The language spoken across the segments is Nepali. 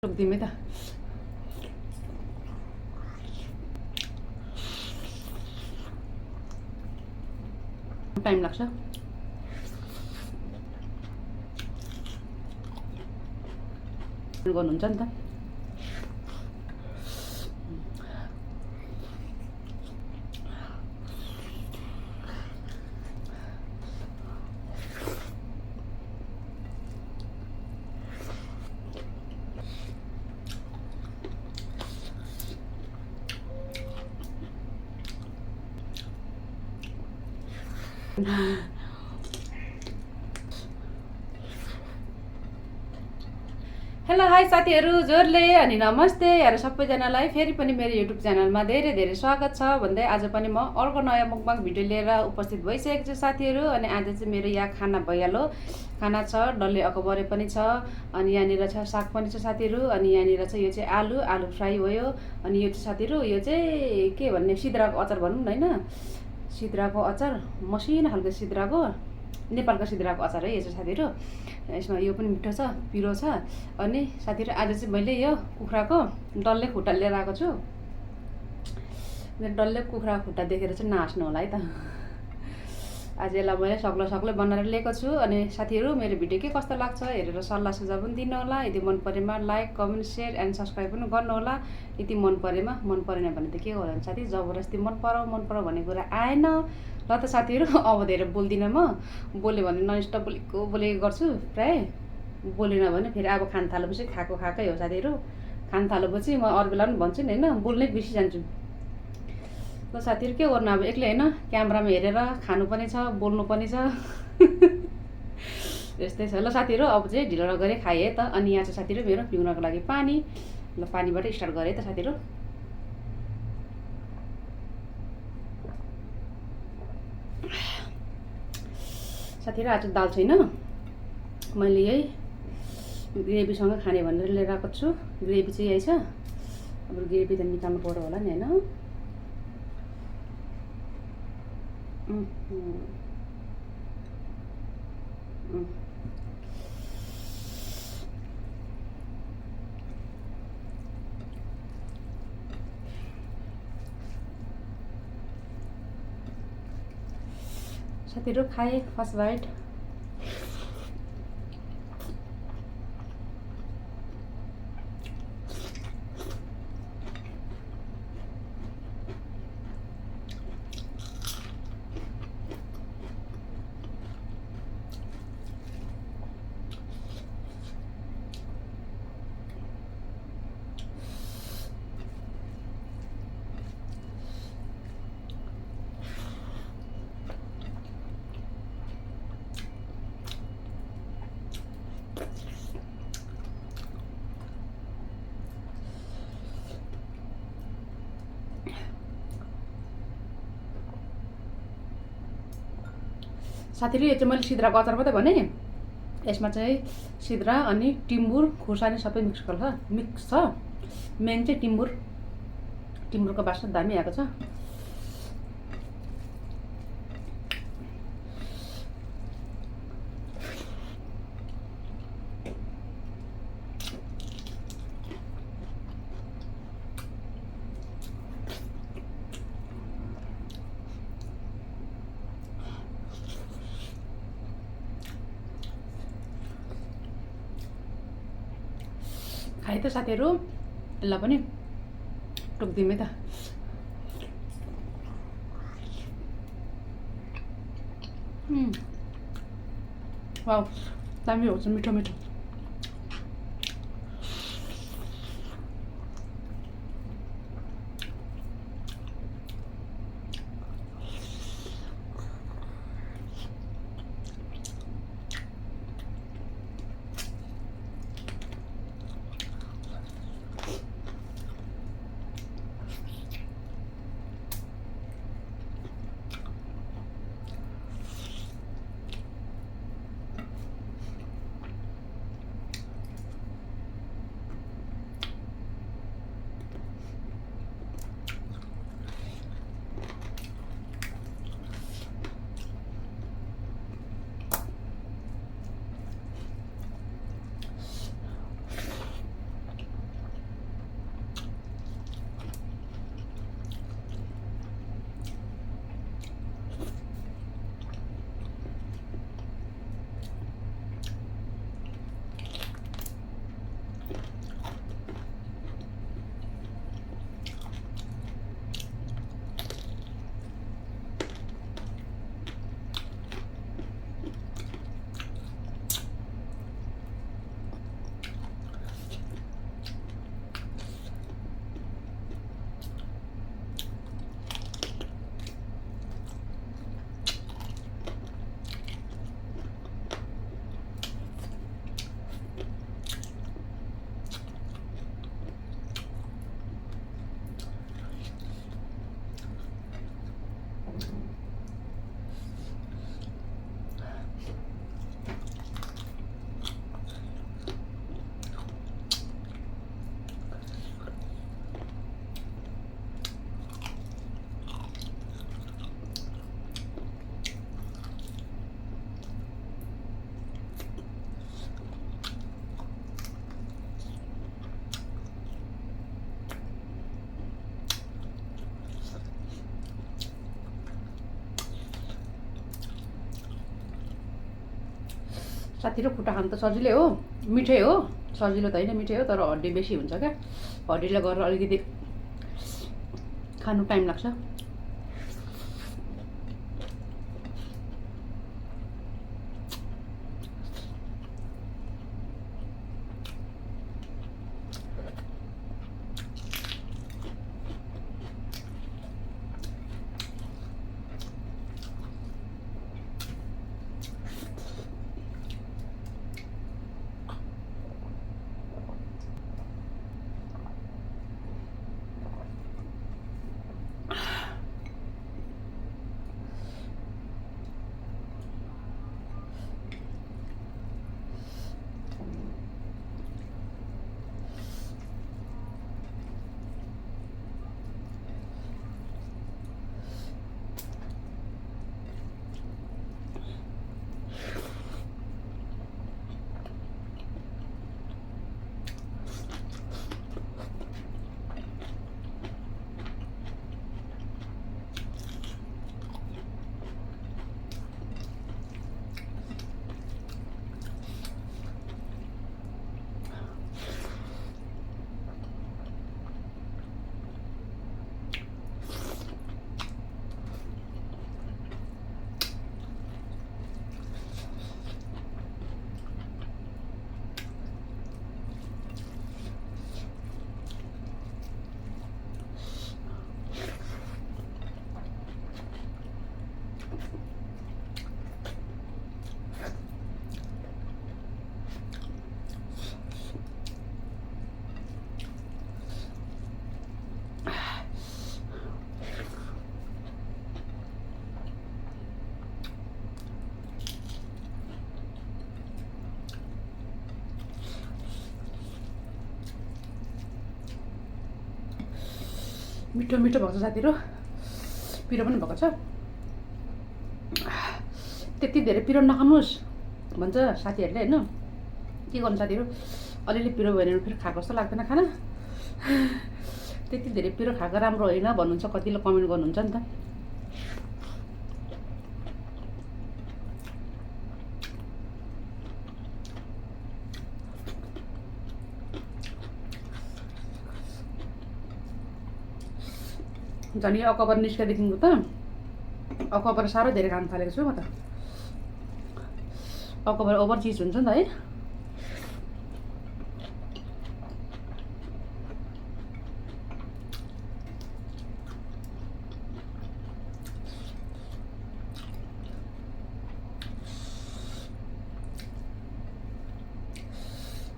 टोकिदिउँ है त। टाइम लाग्छ। गर्नुहुन्छ नि त। हेलो हाई साथीहरू जोरले अनि नमस्ते यार सबैजनालाई फेरि पनि मेरो युट्युब च्यानलमा धेरै धेरै स्वागत छ भन्दै आज पनि म अर्को नयाँ मुकबाङ भिडियो लिएर उपस्थित भइसकेको छु साथीहरू। अनि आज चाहिँ मेरो यहाँ खाना भइहाल्यो। खाना छ, डल्ले अकबरे पनि छ, अनि यहाँनिर छ साग पनि छ साथीहरू। अनि यहाँनिर चाहिँ यो चाहिँ आलु फ्राई भयो। अनि यो चाहिँ साथीहरू यो चाहिँ के भन्ने सिद्राको अचार भनौँ न होइन, सिद्राको अचार, मसिनो खालको सिद्राको, नेपालको सिद्राको अचार है यो चाहिँ साथीहरू। यसमा यो पनि मिठो छ, पिरो छ। अनि साथीहरू आज चाहिँ मैले यो कुखुराको डल्ले खुट्टा लिएर आएको छु। मेरो डल्ले कुखुरा खुट्टा देखेर चाहिँ नाच्नु होला है त। आज यसलाई मैले सक्लो बनाएर ल्याएको छु। अनि साथीहरू मेरो भिडियो के कस्तो लाग्छ हेरेर सल्लाह सुझाव पनि दिनु होला। यदि मन परेमा like comment share and subscribe पनि गर्नु होला। यदि मन परेमा, मन परेन भने त के गर्नु होला साथी, जबरजस्ती मन पराऊ भन्ने कुरा आएन ल त साथीहरू। अब धेरै बोल्दिनँ म, बोल्यो भने ननस्टप बोलेको गर्छु प्राय, बोलेन भने फेरि अब खान थालेपछि खाएकै हो साथीहरू। खान थालेपछि म अरू बेला पनि भन्छु नि होइन, बोल्नै बिर्सिजान्छु। ल साथीहरू के गर्नु, अब एक्लै होइन, क्यामेरामा हेरेर खानु पनि छ, बोल्नु पनि छ। यस्तै छ। ल साथीहरू अब चाहिँ ढिलो नगरी खाएँ है त। अनि यहाँ चाहिँ साथीहरू मेरो पिउनको लागि पानी, ल पानीबाट स्टार्ट गरेँ त साथीहरू। साथीहरू आज दाल छैन, मैले यही ग्रेभीसँग खाने भनेर लिएर आएको छु। ग्रेभी चाहिँ यही छ। अब ग्रेभी त निकाल्नु पर्यो होला नि होइन। साथीहरू खाएँ फर्स्ट बाइट। साथीहरू यो चाहिँ मैले सिद्राको अचार मात्रै भने, यसमा चाहिँ सिद्रा अनि टिम्बुर खुर्सानी सबै मिक्स छ। मेन चाहिँ टिम्बुरको बास्ना दामी आएको छ। खाएँ त साथीहरू, यसलाई पनि टोकिदिउँ है त। वाउ दामी हुन्छ, मिठो मिठो। साथीहरू खुट्टा खानु त सजिलै हो, मिठै हो, सजिलो त होइन मिठै हो, तर हड्डी बेसी हुन्छ क्या। हड्डीले गरेर अलिकति खानु टाइम लाग्छ। मिठो मिठो भएको छ साथीहरू, पिरो पनि भएको छ। त्यति धेरै पिरो नखानुहोस् भन्छ साथीहरूले होइन, के गर्नु साथीहरू, अलिअलि पिरो भयो भने फेरि खाएको जस्तो लाग्दैन खाना। त्यति धेरै पिरो खाएको राम्रो होइन भन्नुहुन्छ, कतिले कमेन्ट गर्नुहुन्छ नि त। झन् यो अकबर निस्केदेखिको त अकबर साह्रो धेरै खान थालेको छु म त। अकबर ओभर चिज हुन्छ नि त है।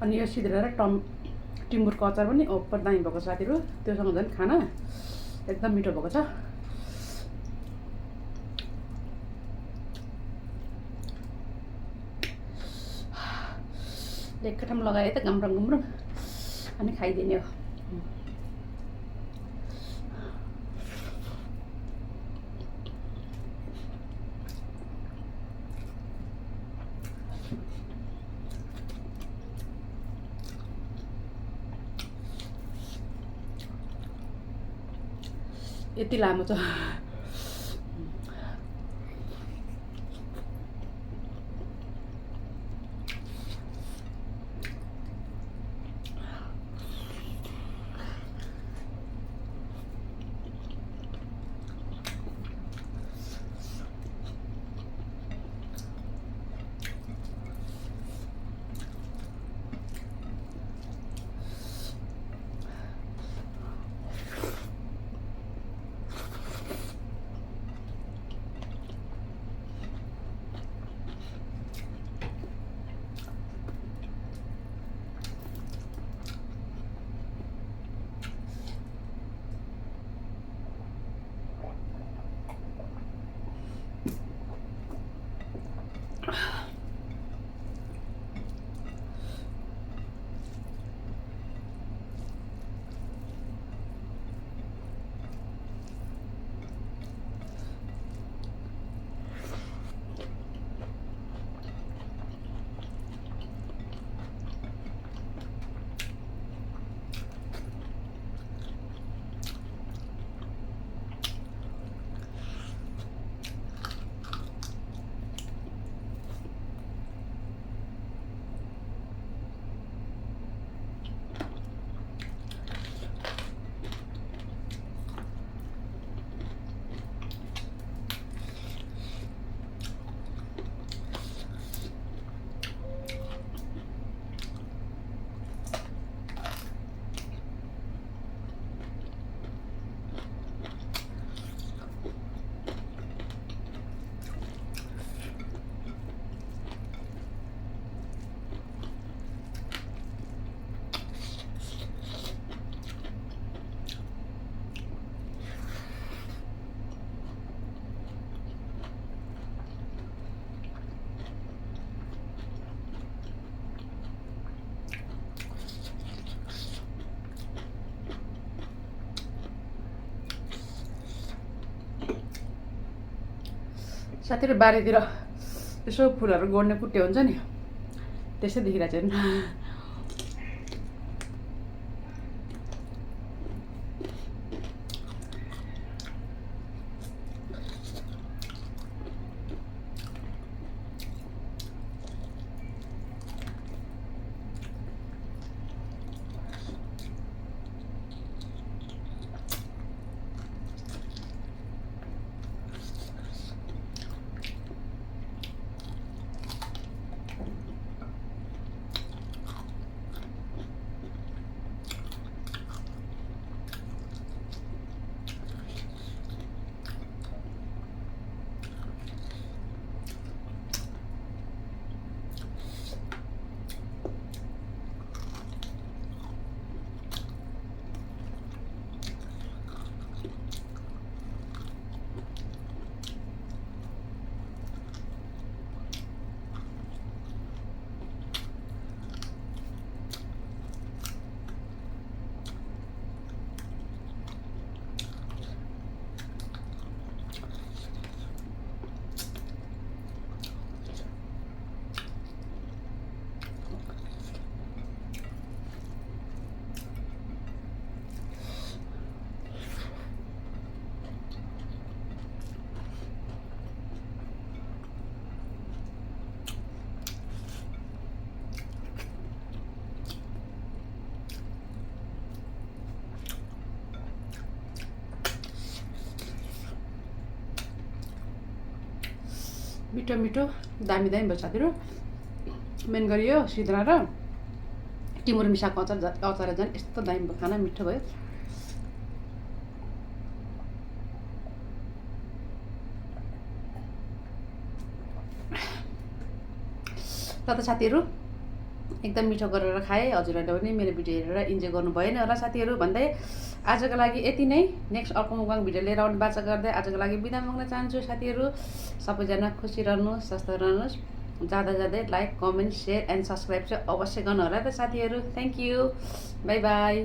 अनि यो सिद्रा र टिमुरको अचार पनि ओभर दामी भएको साथीहरू, त्योसँग झन् खाना एकदम मिठो भएको छ। एक ठाउँ लगाए त गम्रम गम्रम अनि खाइदिने हो। यति लामो छ। साथीहरू बारीतिर यसो फुलहरू गोड्ने कुट्टे हुन्छ नि त्यसै देखिरहेको छ नि मिठो मिठो दामी दामी भयो साथीहरू मेन गरी यो सिद्रा र टिमुर मिसाको अचार झन् यस्तो दामी भयो खाना मिठो भयो र त साथीहरू एकदम मिठो गरेर खाएँ हजुरहरूले पनि मेरो भिडियो हेरेर इन्जोय गर्नु भएन होला साथीहरू भन्दै आजको लागि यति नै नेक्स्ट अर्को मुखबाङ भिडियो लिएर आउने बाचा गर्दै आजको लागि बिदा माग्न चाहन्छु साथीहरू सबैजना खुसी रहनुहोस् स्वस्थ रहनुहोस् जाँदा जाँदै like comment share and subscribe चाहिँ अवश्य गर्नु होला त साथीहरू थ्याङ्क यू बाई बाई